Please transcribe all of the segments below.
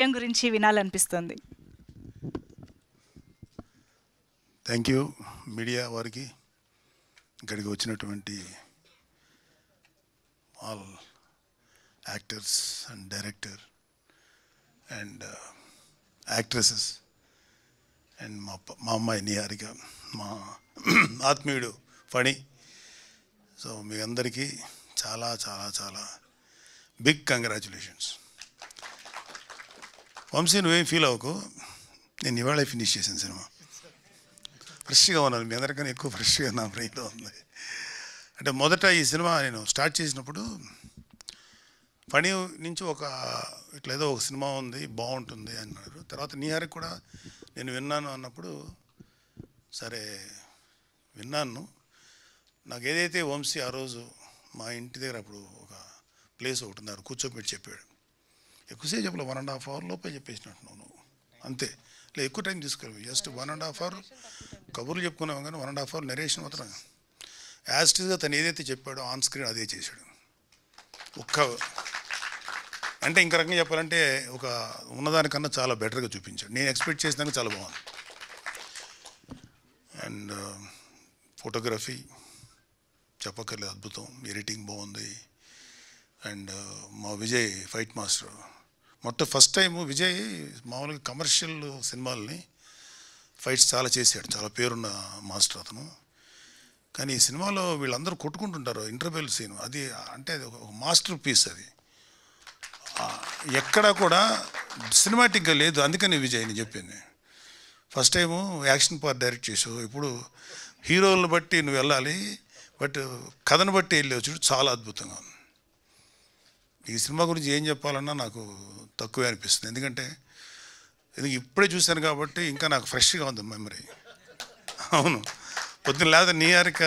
విషయం గురించి వినాలనిపిస్తుంది. Thank you media వారికి, ఇక్కడికి వచ్చినటువంటి all actors and director and actresses and మా అమ్మాయి నిహారిక, మా ఆత్మీయుడు ఫణి. సో మీ అందరికీ చాలా చాలా చాలా బిగ్ కంగ్రాచులేషన్స్. వంశీ నువ్వేం ఫీల్ అవ్వకు, నేను ఇవాళ ఫినిష్ చేశాను సినిమా. ఫ్రెష్గా ఉన్నాను, మీ అందరికన్నా ఎక్కువ ఫ్రెష్గా నా బ్రెయిన్లో ఉంది. అంటే మొదట ఈ సినిమా నేను స్టార్ట్ చేసినప్పుడు ఫణి నుంచి ఇట్లా ఏదో ఒక సినిమా ఉంది బాగుంటుంది అన్నారు. తర్వాత నిహారికి కూడా నేను విన్నాను అన్నప్పుడు సరే విన్నాను. నాకు ఏదైతే వంశీ ఆ రోజు మా ఇంటి దగ్గర అప్పుడు ఒక ప్లేస్ ఒకటి ఉంది, అక్కడ కూర్చోబెట్టి చెప్పాడు. ఎక్కువసేపు చెప్పలే, 1.5 hour లోపే చెప్పేసినట్టున్నావు నువ్వు, అంతే. లేదు ఎక్కువ టైం తీసుకెళ్ళి, జస్ట్ 1.5 hour కబుర్లు చెప్పుకున్నాము కానీ 1.5 hour నెరేషన్ మాత్రం యాజ్ ఇట్ ఈస్గా తను ఏదైతే చెప్పాడో ఆన్ స్క్రీన్ అదే చేశాడు. అంటే ఇంక రకంగా చెప్పాలంటే ఒక ఉన్నదానికన్నా చాలా బెటర్గా చూపించాడు. నేను ఎక్స్పెక్ట్ చేసినాక చాలా బాగుంది. అండ్ ఫోటోగ్రఫీ చెప్పక్కర్లేదు, అద్భుతం. ఎడిటింగ్ బాగుంది. అండ్ మా విజయ్ ఫైట్ మాస్టర్, మొత్తం ఫస్ట్ టైం విజయ్ మామూలుగా కమర్షియల్ సినిమాలని ఫైట్స్ చాలా చేశాడు, చాలా పేరున్న మాస్టర్ అతను. కానీ ఈ సినిమాలో వీళ్ళందరూ కొట్టుకుంటుంటారు ఇంటర్వెల్ సీన్, అది అంటే అది ఒక మాస్టర్ పీస్. అది ఎక్కడా కూడా సినిమాటిక్గా లేదు. అందుకని విజయ్ నేను చెప్పింది, first time action part direct చేసావు, ఇప్పుడు హీరోలను బట్టి నువ్వు వెళ్ళాలి, బట్ కథను బట్టి వెళ్ళావు చూడు, చాలా అద్భుతంగా ఉంది. ఈ సినిమా గురించి ఏం చెప్పాలన్నా నాకు తక్కువే అనిపిస్తుంది, ఎందుకంటే ఇప్పుడే చూశాను కాబట్టి ఇంకా నాకు ఫ్రెష్గా ఉంది మెమరీ. అవును, పొద్దున్న లేదా నిహారిక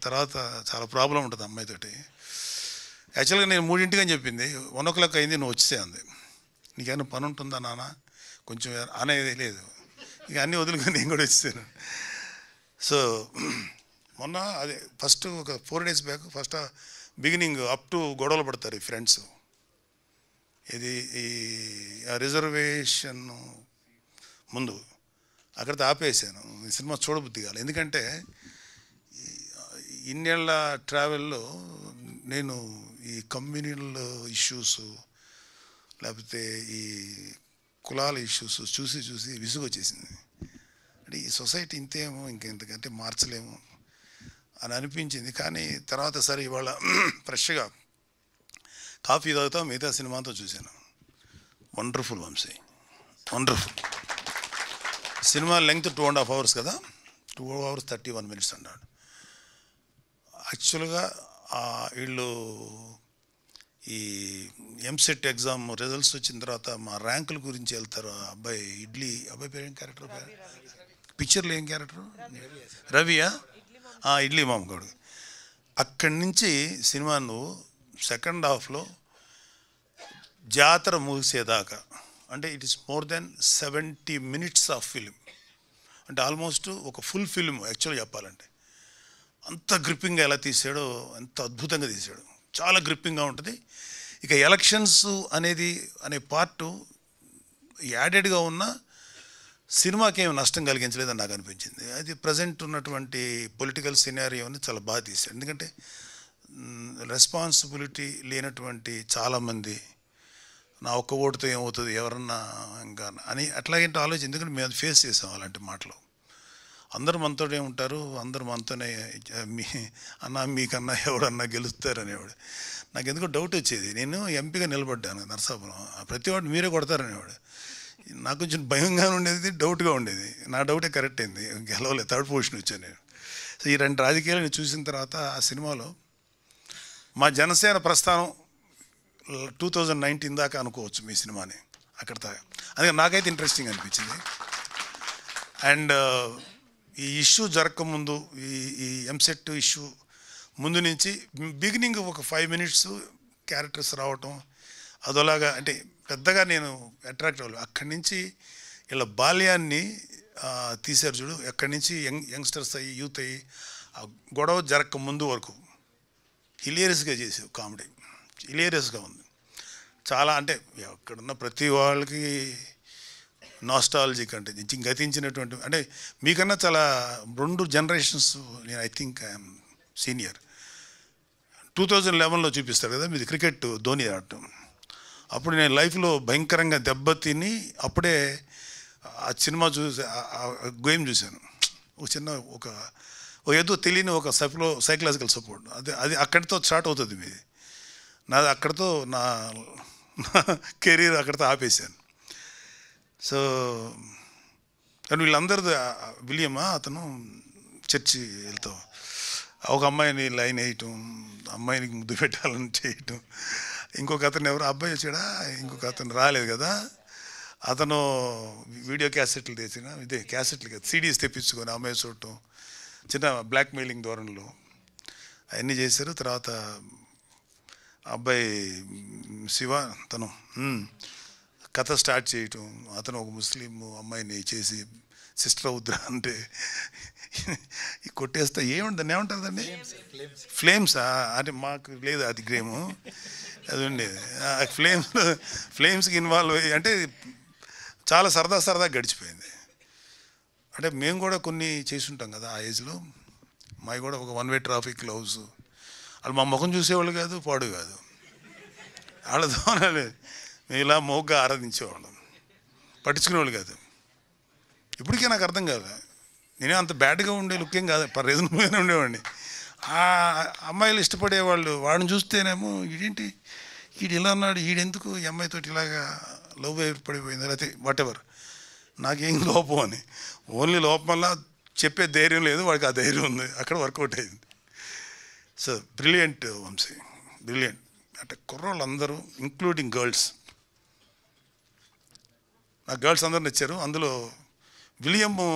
తర్వాత చాలా ప్రాబ్లం ఉంటుంది అమ్మాయితోటి. యాక్చువల్గా నేను 3 అని చెప్పింది, 1 o'clock అయింది, నువ్వు వచ్చేసే అంది. నీకేమైనా పని ఉంటుందా నాన్న కొంచెం అనేది లేదు, ఇక అన్నీ వదులుకొని నేను కూడా వచ్చేసాను. సో మొన్న అదే ఫస్ట్ ఒక 4 days back first beginning up to గొడవలు పడతారు ఈ ఫ్రెండ్స్. ఇది ఈ రిజర్వేషన్ ముందు అక్కడితో ఆపేసాను, ఈ సినిమా చూడబుద్ధి కాదు. ఎందుకంటే ఇన్నేళ్ల ట్రావెల్లో నేను ఈ కమ్యూనల్ ఇష్యూస్ లేకపోతే ఈ కులాల ఇష్యూస్ చూసి చూసి విసుగు వచ్చేసింది. అంటే ఈ సొసైటీ ఇంతేమో, ఇంకెంతకంటే మార్చలేము అని అనిపించింది. కానీ తర్వాత సరే ఇవాళ ఫ్రెష్గా కాఫీ తాగుతా మిగతా సినిమాతో చూశాను. Wonderful Vamshi, wonderful. Cinema length 2.5 hours కదా, 2 hours 31 minutes అన్నాడు. యాక్చువల్గా వీళ్ళు ఈ ఎంసెట్ ఎగ్జామ్ రిజల్ట్స్ వచ్చిన తర్వాత మా ర్యాంకుల గురించి వెళ్తారు. అబ్బాయి అబ్బాయి పేరు ఏం క్యారెక్టర్, పిక్చర్లో ఏం క్యారెక్టర్, రవియా, ఇడ్లీ మామగాడు. అక్కడి నుంచి సినిమా నువ్వు సెకండ్ హాఫ్లో జాతర ముగిసేదాకా, అంటే it is more than 70 minutes of film, అంటే ఆల్మోస్ట్ ఒక ఫుల్ ఫిలిం యాక్చువల్గా చెప్పాలంటే. అంత గ్రిప్పింగ్గా ఎలా తీసాడో, ఎంత అద్భుతంగా తీసాడు, చాలా గ్రిప్పింగ్గా ఉంటుంది. ఇక ఎలక్షన్స్ అనే పార్టు యాడెడ్గా ఉన్న సినిమాకి ఏమి నష్టం కలిగించలేదని నాకు అనిపించింది. అది ప్రజెంట్ ఉన్నటువంటి పొలిటికల్ సినారియోని చాలా బాగా తీశాడు. ఎందుకంటే రెస్పాన్సిబిలిటీ లేనటువంటి చాలామంది నా ఒక్క ఓటుతో ఏమవుతుంది ఎవరన్నా ఇంకా అని అట్లాగేంటో ఆలోచన, ఎందుకంటే మేము అది ఫేస్ చేసాం అలాంటి మాటలు. అందరూ మనతోనే ఉంటారు, అందరూ మనతోనే మీకన్నా ఎవడన్నా గెలుస్తారు అనేవాడు. నాకు ఎందుకో డౌట్ వచ్చేది, నేను ఎంపీగా నిలబడ్డాను నరసాపురం, ప్రతివాడు మీరే కొడతారనేవాడు. నాకు కొంచెం భయంగా ఉండేది, డౌట్గా ఉండేది. నా డౌటే కరెక్ట్ అయింది, గెలవలేదు, 3rd position వచ్చాను నేను. సో ఈ 2 రాజకీయాలను చూసిన తర్వాత ఆ సినిమాలో మా జనసేన ప్రస్థానం 2019 దాకా అనుకోవచ్చు మీ సినిమాని అక్కడ దాకా. అందుకని నాకైతే ఇంట్రెస్టింగ్ అనిపించింది. అండ్ ఈ ఇష్యూ జరగకముందు, ఈ ఎంసెట్ ఇష్యూ ముందు నుంచి బిగినింగ్ ఒక 5 minutes క్యారెక్టర్స్ రావటం అదోలాగా, అంటే పెద్దగా నేను అట్రాక్ట్ అవ్వలేదు. అక్కడి నుంచి ఇలా బాల్యాన్ని తీశారు చూడు, ఎక్కడి నుంచి యంగ్స్టర్స్ అయ్యి యూత్ అయ్యి ఆ గొడవ జరగక ముందు వరకు హిలేరియస్గా చేసావు, కామెడీ హిలేరియస్గా ఉంది చాలా. అంటే ఎక్కడున్న ప్రతి వాళ్ళకి నాస్టాలజిక్ అంటే గతించినటువంటి, అంటే మీకన్నా చాలా 2 జనరేషన్స్ నేను ఐ థింక్ ఐఎమ్ సీనియర్. 2011లో చూపిస్తారు కదా మీది క్రికెట్ ధోని ఆడటం. అప్పుడు నేను లైఫ్లో భయంకరంగా దెబ్బతిని అప్పుడే ఆ సినిమా చూసి గేమ్ చూశాను. ఒక చిన్న ఏదో తెలియని ఒక సైకలాజికల్ సపోర్ట్, అది అక్కడితో స్టార్ట్ అవుతుంది మీది. నాది అక్కడితో నా కెరీర్ అక్కడితో ఆపేశాను. సో కానీ వీళ్ళందరిది విలియమా అతను చర్చి వెళ్తాం, ఒక అమ్మాయిని లైన్ వేయటం, అమ్మాయినికి ముద్దు పెట్టాలని చేయటం. ఇంకొక అతను ఎవరు అబ్బాయి వచ్చాడా, ఇంకొక అతను రాలేదు కదా, అతను వీడియో క్యాసెట్లు తెచ్చిన క్యాసెట్లు కదా సీడీస్ తెప్పించుకొని అమ్మాయి చూడటం, చిన్న బ్లాక్మెయిలింగ్ ధోరణిలో అవన్నీ చేశారు. తర్వాత అబ్బాయి శివ తను కథ స్టార్ట్ చేయటం, అతను ఒక ముస్లిం అమ్మాయిని చేసి సిస్టర్ అవుద్రా అంటే కొట్టేస్తా ఏముంటుంది ఏముంటుందండి ఫ్లేమ్సా అంటే మాకు లేదు అది గేము అది ఉండేది. ఫ్లేమ్స్కి ఇన్వాల్వ్ అయ్యి అంటే చాలా సరదా గడిచిపోయింది. అంటే మేము కూడా కొన్ని చేసి ఉంటాం కదా ఆ ఏజ్లో. మావి కూడా ఒక 1 వే ట్రాఫిక్ లవ్స్, వాళ్ళు మా ముఖం చూసేవాళ్ళు కాదు, పాడు కాదు, వాళ్ళతో మేము ఇలా మోగ్గా ఆరాధించేవాళ్ళం, పట్టించుకునేవాళ్ళు కాదు. ఇప్పటికే నాకు అర్థం కాదు, నేనే అంత బ్యాడ్గా ఉండే లుక్కేం కాదు, రీజనబుల్గానే ఉండేవాడిని. ఆ అమ్మాయిలు ఇష్టపడేవాళ్ళు వాడిని చూస్తేనేమో ఈడేంటి ఈడు ఇలా అన్నాడు, ఈడెందుకు ఈ అమ్మాయితో ఇలాగా లవ్ ఏర్పడిపోయింది, లేకపోతే వాట్ ఎవర్, నాకేం లోపం అని. ఓన్లీ లోపం వల్ల చెప్పే ధైర్యం లేదు, వాడికి ఆ ధైర్యం ఉంది, అక్కడ వర్కౌట్ అయింది. So brilliant Vamshi, brilliant. అంటే కుర్రోళ్ళందరూ ఇంక్లూడింగ్ గర్ల్స్, నాకు గర్ల్స్ అందరూ నచ్చారు. అందులో విలియము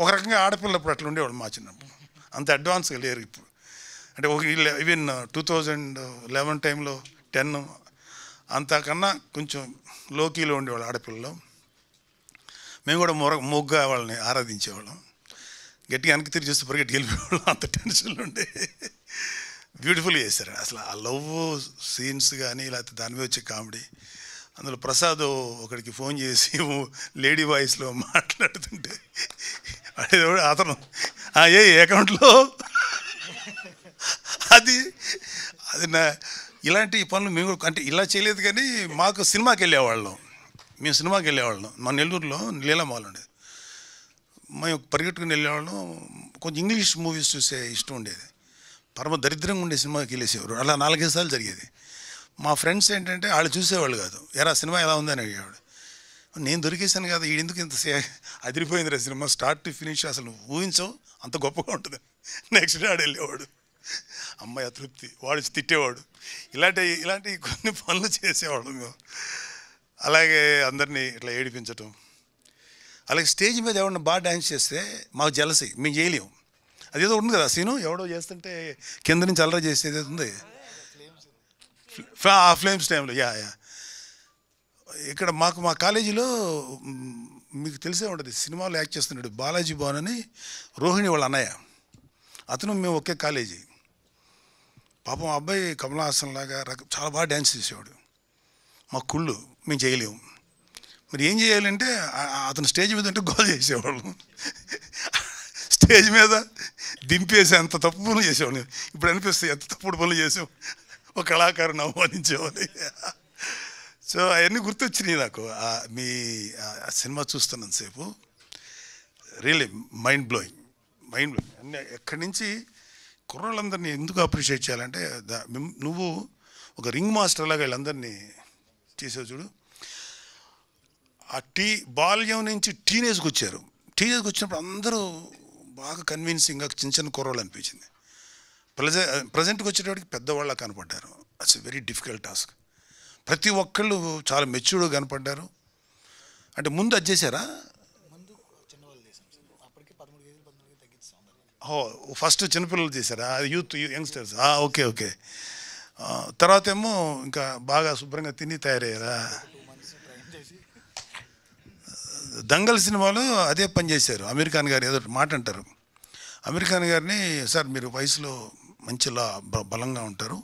ఒక రకంగా ఆడపిల్లప్పుడు అట్లా ఉండేవాడు మా చిన్నప్పుడు, అంత అడ్వాన్స్గా లేరు ఇప్పుడు. అంటే ఈవెన్ 2011 టైంలో 10 అంతకన్నా కొంచెం లోకీలో ఉండేవాళ్ళు ఆడపిల్లలు. మేము కూడా మొగ్గా వాళ్ళని ఆరాధించేవాళ్ళం, గట్టిగా వెనక్కి తిరిగి చూస్తే పరిగెట్టి వెళ్ళిపోయేవాళ్ళం, అంత టెన్షన్లు ఉండే. బ్యూటిఫుల్ చేశారు అసలు ఆ లవ్ సీన్స్ కానీ, లేకపోతే దాని మీద వచ్చే కామెడీ. అందులో ప్రసాద్ ఒకడికి ఫోన్ చేసి లేడీ వాయిస్లో మాట్లాడుతుంటే అతను ఏ అకౌంట్లో అది ఇలాంటి పనులు మేము అంటే ఇలా చేయలేదు. కానీ మాకు సినిమాకి వెళ్ళేవాళ్ళం, మా నెల్లూరులో లీలామాల్ ఉండేది, మేము పరిగెట్టుకుని వెళ్ళేవాళ్ళం. కొంచెం ఇంగ్లీష్ మూవీస్ చూసే ఇష్టం ఉండేది, పరమ దరిద్రంగా ఉండే సినిమాకి వెళ్ళేసేవారు. అలా 4-5 సార్లు జరిగేది. మా ఫ్రెండ్స్ ఏంటంటే వాళ్ళు చూసేవాళ్ళు కాదు, ఎరా సినిమా ఎలా ఉందని అడిగేవాడు. నేను దొరికేసాను కదా, ఈడెందుకు ఇంత అదిరిపోయింది రా సినిమా స్టార్ట్ టు ఫినిష్, అసలు ఊహించవు అంత గొప్పగా ఉంటుంది. నెక్స్ట్ డే ఆడు వెళ్ళేవాడు, అమ్మాయి అతృప్తి, వాడు తిట్టేవాడు. ఇలాంటి కొన్ని పనులు చేసేవాడు మేము. అలాగే అందరినీ ఇట్లా ఏడిపించటం. అలాగే స్టేజ్ మీద ఎవరన్నా బాగా డ్యాన్స్ చేస్తే మాకు జలసి, మేము చేయలేము. అదేదో ఉంది కదా సీను, ఎవడో చేస్తుంటే కింద నుంచి అల్లరి చేసేది ఉంది ఆ ఫ్లేమ్స్ టైంలో. యా ఇక్కడ మా కాలేజీలో మీకు తెలిసే ఉంటుంది, సినిమాలో యాక్ట్ చేస్తున్నాడు బాలాజీ భవన్ అని, రోహిణి వాళ్ళ అన్నయ్య, అతను మేము ఒకే కాలేజీ. పాపం అబ్బాయి కమల్ హాసన్ లాగా చాలా బాగా డ్యాన్స్ చేసేవాడు. మా కుళ్ళు, మేము చేయలేము. మరి ఏం చేయాలంటే అతను స్టేజ్ మీద ఉంటే గోల్ చేసేవాళ్ళం, స్టేజ్ మీద దింపేసి అంత తప్పు పనులు చేసేవాళ్ళు. ఇప్పుడు అనిపిస్తాయి ఎంత తప్పుడు పనులు చేసాం, ఒక కళాకారుని అవమానించేవాళ్ళు. సో అవన్నీ గుర్తొచ్చినాయి నాకు మీ సినిమా చూస్తున్నంతసేపు. Really mind blowing. అన్నీ ఎక్కడి నుంచి కుర్రోళ్ళందరినీ ఎందుకు అప్రిషియేట్ చేయాలంటే, నువ్వు ఒక రింగ్ మాస్టర్ లాగా వీళ్ళందరినీ చేసావు చూడు. ఆ బాల్యం నుంచి టీనేజ్కి వచ్చారు. టీనేజ్కి వచ్చినప్పుడు అందరూ బాగా కన్విన్సింగ్గా చిన్న కుర్రోళ్ళు అనిపించింది. ప్రజెంట్కి వచ్చేటప్పటికి పెద్దవాళ్ళ కనపడ్డారు. It's very difficult task. ప్రతి ఒక్కళ్ళు చాలా మెచ్యూర్డ్గా కనపడ్డారు. అంటే ముందు అది చేశారా? ఫస్ట్ చిన్నపిల్లలు చేశారా? Youth youngsters? ఓకే. తర్వాత ఏమో ఇంకా బాగా శుభ్రంగా తిని తయారయ్యారా? దంగల్ సినిమాలో అదే పని చేశారు. అమీర్ ఖాన్ గారు ఏదో మాట అంటారు, అమీర్ ఖాన్ గారిని, సార్ మీరు వయసులో మంచిలా బలంగా ఉంటారు,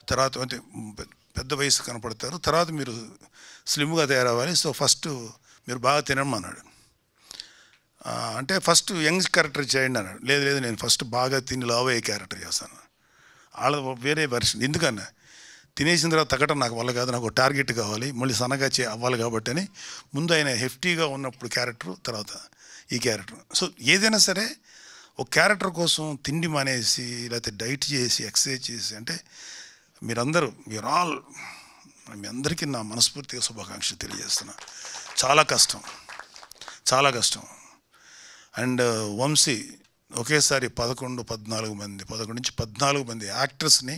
తర్వాత అంటే పెద్ద వయసు కనపడతారు, తర్వాత మీరు స్లిమ్గా తయారవ్వాలి, సో ఫస్ట్ మీరు బాగా తినమన్నాడు. అంటే ఫస్ట్ యంగ్ క్యారెక్టర్ చేయండి అన్నాడు. లేదు లేదు, నేను ఫస్ట్ బాగా తిని లావ్ అయ్యే క్యారెక్టర్ చేస్తాను. వాళ్ళ వేరే వెర్షన్. ఎందుకన్నా తినేసిన తర్వాత తగ్గటం నాకు వల్ల కాదు, నాకు టార్గెట్ కావాలి, మళ్ళీ సన్నగా అవ్వాలి కాబట్టి అని ముందు ఆయన హెఫ్టీగా ఉన్నప్పుడు క్యారెక్టర్, తర్వాత ఈ క్యారెక్టర్. సో ఏదైనా సరే ఒక క్యారెక్టర్ కోసం తిండి మానేసి లేకపోతే డైట్ చేసి ఎక్సర్సైజ్ చేసి, అంటే మీరందరూ ఆల్, మీ అందరికీ నా మనస్ఫూర్తిగా శుభాకాంక్షలు తెలియజేస్తున్నా. చాలా కష్టం, చాలా కష్టం. అండ్ వంశీ ఒకేసారి 11 నుంచి 14 మంది యాక్టర్స్ని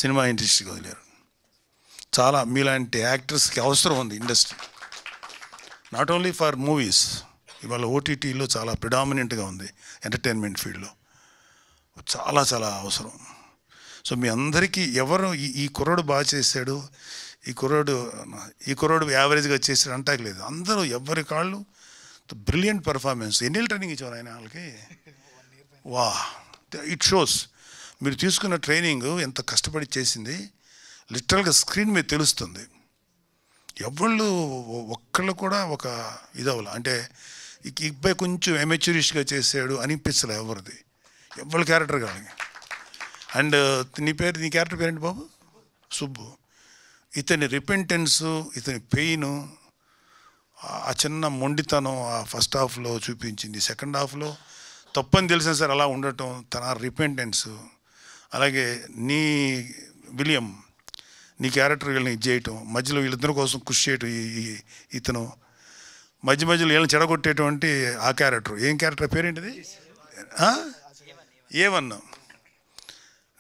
సినిమా ఇండస్ట్రీకి వదిలేరు. చాలా మీలాంటి యాక్టర్స్కి అవసరం ఉంది industry, not only for movies. ఇవాళ ఓటీటీలో చాలా ప్రిడామినెంట్గా ఉంది ఎంటర్టైన్మెంట్ ఫీల్డ్లో, చాలా చాలా అవసరం. సో మీ అందరికీ ఎవరు ఈ కుర్రోడు బాగా చేశాడు, ఈ కుర్రోడు యావరేజ్గా చేశాడు అంటాకలేదు. అందరూ ఎవరి కాళ్ళు బ్రిలియంట్ పర్ఫార్మెన్స్. ఎన్నేళ్ళు ట్రైనింగ్ ఇచ్చారు ఆయన వాళ్ళకి? వా, ఇట్ షోస్ మీరు తీసుకున్న ట్రైనింగ్ ఎంత కష్టపడి చేసింది లిటరల్గా స్క్రీన్ మీద తెలుస్తుంది. ఎవళ్ళు ఒక్కళ్ళు కూడా ఒక ఇదవల, అంటే ఇబ్బాయి కొంచెం ఎమెచ్యూరిష్గా చేసాడు అనిపించలే ఎవరిది, ఎవరి క్యారెక్టర్ కానీ. అండ్ నీ క్యారెక్టర్ పేరేంటి బాబు? సుబ్బు. ఇతని రిపెంటెన్సు, ఇతని పెయిను, ఆ చిన్న మొండితనం ఆ ఫస్ట్ హాఫ్లో చూపించింది. సెకండ్ హాఫ్లో తప్పని తెలిసిన సార్ అలా ఉండటం, తన రిపెంటెన్స్. అలాగే విలియం నీ క్యారెక్టర్ వీళ్ళని ఇది చేయటం, మధ్యలో వీళ్ళిద్దరి కోసం కృషి చేయటం, ఇతను మధ్యలో వీళ్ళని చెడగొట్టేటువంటి ఆ క్యారెక్టర్. ఏం క్యారెక్టర్ పేరేంటిది? ఏవన్నా.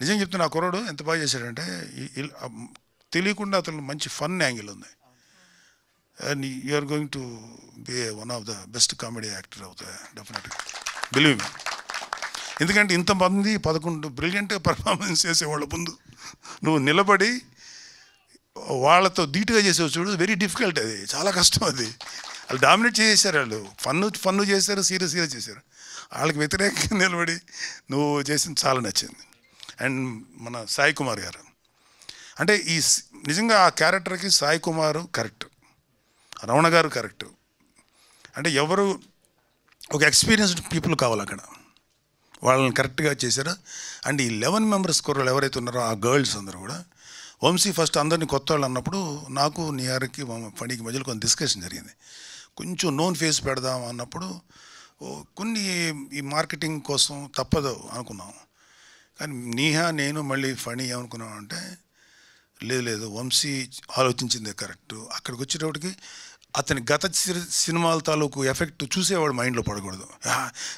నిజం చెప్తున్నా, ఆ కుర్రాడు ఎంత బాగా చేశాడంటే తెలియకుండా అతను మంచి ఫన్ యాంగిల్ ఉంది. And you are going to be one of the best comedy actor అవుతాయి డెఫినెట్గా, బిలీవ్ మీ. ఎందుకంటే ఇంతమంది 11 బ్రిలియంట్గా పర్ఫార్మెన్స్ చేసేవాళ్ళ ముందు నువ్వు నిలబడి వాళ్ళతో ధీటుగా చేసేవి చూడు, వెరీ డిఫికల్ట్. అది చాలా కష్టం. అది వాళ్ళు డామినేట్ చేసేసారు, వాళ్ళు ఫన్ను చేశారు, సీరియస్గా చేశారు. వాళ్ళకి వ్యతిరేకంగా నిలబడి నువ్వు చేసింది చాలా నచ్చింది. అండ్ మన సాయి కుమార్ గారు, అంటే నిజంగా ఆ క్యారెక్టర్కి సాయి కుమార్ కరెక్ట్, రమణ గారు కరెక్ట్. అంటే ఎవరు ఒక ఎక్స్పీరియన్స్డ్ పీపుల్ కావాలి అక్కడ, వాళ్ళని కరెక్ట్గా చేశారు. అండ్ ఈ 11 మెంబర్స్ కుర్రలు ఎవరైతే ఉన్నారో ఆ గర్ల్స్ అందరూ కూడా, వంశీ ఫస్ట్ అందరినీ కొత్త వాళ్ళు అన్నప్పుడు నాకు నిహార్కి ఫణికి మధ్యలో కొంచెం డిస్కషన్ జరిగింది. కొంచెం నోన్ ఫేస్ పెడదాం అన్నప్పుడు కొన్ని ఈ మార్కెటింగ్ కోసం తప్పదు అనుకున్నాం. కానీ నీహా నేను మళ్ళీ ఫణి ఏమనుకున్నాం అంటే, లేదు వంశీ ఆలోచించిందే కరెక్ట్. అక్కడికి వచ్చేటప్పటికి అతని గత సినిమాల తాలూకు ఎఫెక్ట్ చూసేవాడు మైండ్లో పడకూడదు.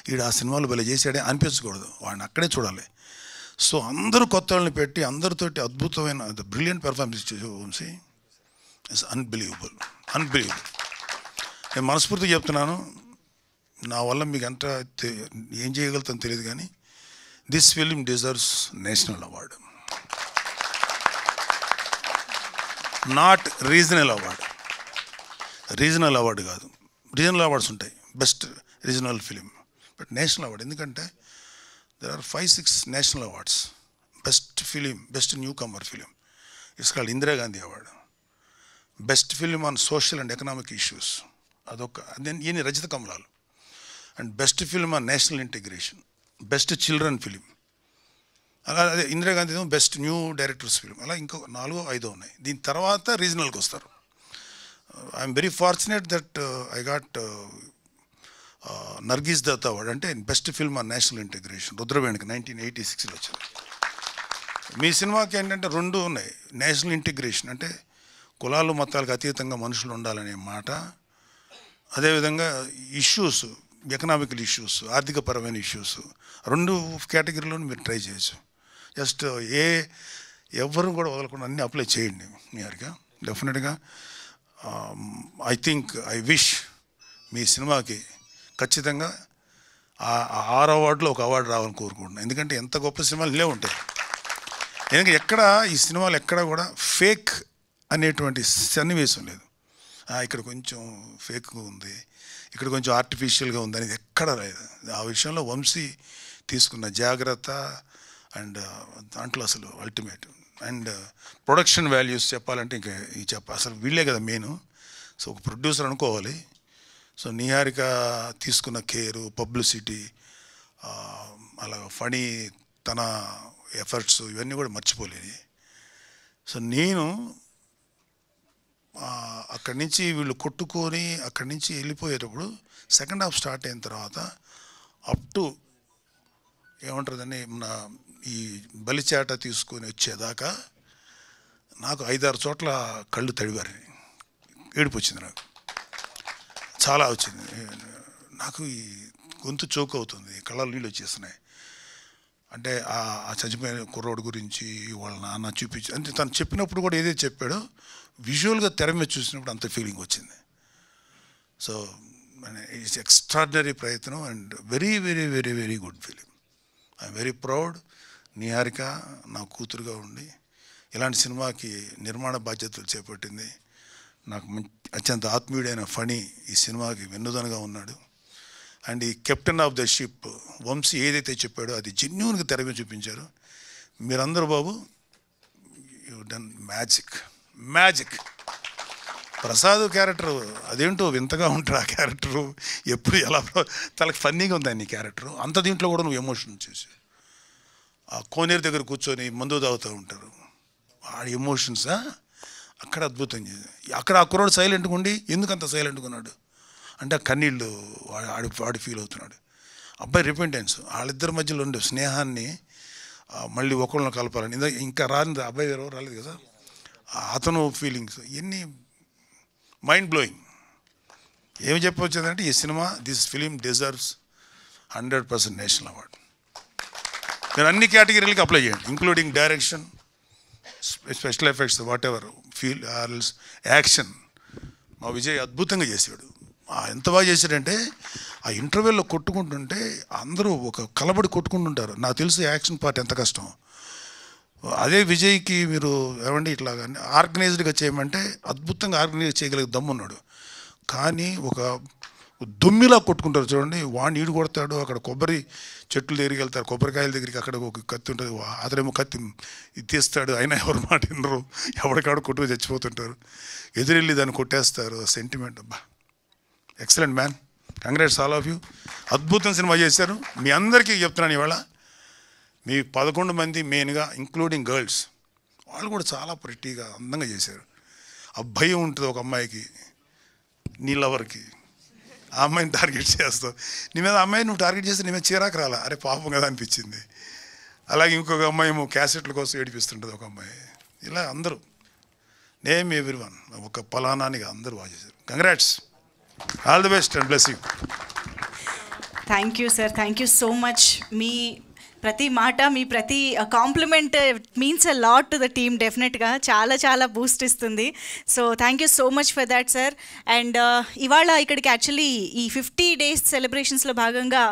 ఈడు ఆ సినిమాలు భలే చేసాడే అనిపించకూడదు, వాడిని అక్కడే చూడాలి. సో అందరూ కొత్త వాళ్ళని పెట్టి అందరితోటి అద్భుతమైన బ్రిలియంట్ పెర్ఫార్మెన్స్ ఇచ్చే వంశీ ఇట్స్ అన్బిలీవబుల్. నేను మనస్ఫూర్తిగా చెప్తున్నాను, నా వల్ల మీకు అంత ఏం చేయగలుగుతాను తెలియదు, కానీ this film deserves national award, not regional award. Regional award కాదు, రీజనల్ అవార్డ్స్ ఉంటాయి, best regional film, but national award. ఎందుకంటే there are 5-6 national awards. Best film, best newcomer film, it's called Indira Gandhi award. Best film on social and economic issues, అదొక. ఈయన రజత కమలాలు. And best film on national integration, best children film. అలా అదే Indira Gandhi best new directors film. అలా ఇంకో 4-5 ఉన్నాయి. దీని తర్వాత రీజనల్కి వస్తారు. I'm very fortunate that I got Nargis Dutt award, అంటే best film on national integration, రుద్రవేణికి 1986లో వచ్చింది. మీ సినిమాకి ఏంటంటే 2 ఉన్నాయి. నేషనల్ ఇంటిగ్రేషన్ అంటే కులాలు మతాలకు అతీతంగా మనుషులు ఉండాలనే మాట, అదేవిధంగా ఇష్యూస్, ఎకనామికల్ ఇష్యూస్, ఆర్థికపరమైన ఇష్యూస్, 2 కేటగిరీలోనూ మీరు ట్రై చేయొచ్చు. జస్ట్ ఎవరు కూడా వదలకుండా అన్నీ అప్లై చేయండి మీరుగా. డెఫినెట్గా ఐ విష్ మీ సినిమాకి ఖచ్చితంగా 6 అవార్డులో ఒక అవార్డు రావాలని కోరుకుంటున్నాను. ఎందుకంటే ఎంత గొప్ప సినిమాలు ఇలే ఉంటాయి. ఎందుకంటే ఎక్కడ ఈ సినిమాలు ఎక్కడ కూడా ఫేక్ అనేటువంటి సన్నివేశం లేదు. ఇక్కడ కొంచెం ఫేక్ ఉంది, ఇక్కడ కొంచెం ఆర్టిఫిషియల్గా ఉంది అనేది ఎక్కడ లేదు. ఆ విషయంలో వంశీ తీసుకున్న జాగ్రత్త అండ్ దాంట్లో అసలు అల్టిమేట్. అండ్ ప్రొడక్షన్ వాల్యూస్ చెప్పాలంటే ఇంకా అసలు వీళ్ళే కదా మెయిన్. సో ఒక ప్రొడ్యూసర్ అనుకోవాలి. సో నిహారిక తీసుకున్న కేరు, పబ్లిసిటీ, అలా ఫనీ తన ఎఫర్ట్స్ ఇవన్నీ కూడా మర్చిపోలేని. సో నేను అక్కడి నుంచి వీళ్ళు కొట్టుకొని అక్కడి నుంచి వెళ్ళిపోయేటప్పుడు సెకండ్ హాఫ్ స్టార్ట్ అయిన తర్వాత అప్ టు ఏమంటుందని మన ఈ బలిచేట తీసుకొని వచ్చేదాకా నాకు 5-6 చోట్ల కళ్ళు తడివారు, ఏడుపు వచ్చింది, నాకు చాలా వచ్చింది. నాకు ఈ గొంతు చోక్ అవుతుంది, కళ్ళలో నీళ్ళు వచ్చేస్తున్నాయి. అంటే ఆ చచ్చిపోయిన కుర్రోడు గురించి వాళ్ళ నాన్న చూపించి అంటే తను చెప్పినప్పుడు కూడా ఏదైతే చెప్పాడో విజువల్గా తెర మీద చూసినప్పుడు అంత ఫీలింగ్ వచ్చింది. సో ఇట్స్ ఎక్స్ట్రాడినరీ ప్రయత్నం and very very very very good film. I'm very proud. Niharika నా కూతురుగా ఉండి ఇలాంటి సినిమాకి నిర్మాణ బాధ్యతలు చేపట్టింది. నాకు అత్యంత ఆత్మీయుడైన ఫణి ఈ సినిమాకి వెన్నుదనగా ఉన్నాడు. అండ్ ఈ captain of the ship Vamsi ఏదైతే చెప్పాడో అది జెన్యూన్గా తెర మీద చూపించారు. మీరందరూ బాబు you done magic. Prasad character అదేంటో వింతగా ఉంటాడు ఆ క్యారెక్టరు, ఎప్పుడు ఎలా తనకి ఫన్నీగా ఉంది అన్ని క్యారెక్టరు. అంత దీంట్లో కూడా నువ్వు ఎమోషన్ చేసి ఆ కోనేరు దగ్గర కూర్చొని మందు తాగుతూ ఉంటారు, ఆ ఎమోషన్స్ అక్కడ అద్భుతం చేసి. అక్కడ ఆ కుర్రాడు సైలెంట్గా ఉండి ఎందుకంత సైలెంట్గా ఉన్నాడు అంటే ఆ కన్నీళ్ళు వాడు ఫీల్ అవుతున్నాడు. అబ్బాయి రిపెంటెన్స్, వాళ్ళిద్దరి మధ్యలో ఉండే స్నేహాన్ని మళ్ళీ ఒకళ్ళని కలపాలని ఇంకా రాని అబ్బాయి ఎవరో రాలేదు కదా, అతను ఫీలింగ్స్ ఇవన్నీ మైండ్ బ్లోయింగ్. ఏమి చెప్పవచ్చుదంటే ఈ cinema this film deserves 100% national award. మీరు అన్ని కేటగిరీలకి అప్లై చేయండి, including direction, special effects, whatever, feel ఆర్ఎల్స్, యాక్షన్. మా విజయ్ అద్భుతంగా చేశాడు. ఎంత బాగా చేశాడంటే ఆ ఇంటర్వెల్లో కొట్టుకుంటుంటే అందరూ ఒక కలబడి కొట్టుకుంటుంటారు. నాకు తెలుసు యాక్షన్ పార్ట్ ఎంత కష్టం. అదే విజయ్కి మీరు ఏమండి ఇట్లాగా ఆర్గనైజ్డ్గా చేయమంటే అద్భుతంగా ఆర్గనైజ్ చేయగలిగే దమ్మున్నాడు. కానీ ఒక దుమ్మిలా కొట్టుకుంటారు చూడండి, వాడిని ఈడు కొడతాడు, అక్కడ కొబ్బరి చెట్లు దగ్గరికి వెళ్తారు, కొబ్బరికాయల దగ్గరికి అక్కడ ఒక కత్తి ఉంటుంది, అతనేమో కత్తి ఇది తీస్తాడు, అయినా ఎవరు మాట వినరు, ఎవరికాడ కొట్టుకు చచ్చిపోతుంటారు, ఎదురెళ్ళి దాన్ని కొట్టేస్తారు. సెంటిమెంట్ అబ్బా, excellent man, congrats all of you. అద్భుతం సినిమా చేశారు. మీ అందరికీ చెప్తున్నాను ఇవాళ, మీ 11 మంది మెయిన్గా ఇంక్లూడింగ్ గర్ల్స్, వాళ్ళు కూడా చాలా ప్రిటీగా అందంగా చేశారు. ఆ భయం ఉంటుంది ఒక అమ్మాయికి, నీ లవర్కి ఆ అమ్మాయిని టార్గెట్ చేస్తావు, నీ మీద అమ్మాయిని నువ్వు టార్గెట్ చేస్తే నీ మీద చీరాకు రాలా, అరే పాపం కదా అనిపించింది. అలాగే ఇంకొక అమ్మాయి ఏమో క్యాసెట్ల కోసం ఏడిపిస్తుంటుంది ఒక అమ్మాయి. ఇలా అందరూ నేమ్ ఎవ్రీవన్ ఒక పలానానిగా అందరూ బాగా చేశారు. Congrats, all the best and bless you. Thank you sir, thank you so much. మీ ప్రతి మాట, మీ ప్రతి compliment means a lot to the team. డెఫినెట్గా చాలా చాలా బూస్ట్ ఇస్తుంది. So thank you so much for that sir. And ఇవాళ ఇక్కడికి యాక్చువల్లీ ఈ 50 days సెలబ్రేషన్స్లో భాగంగా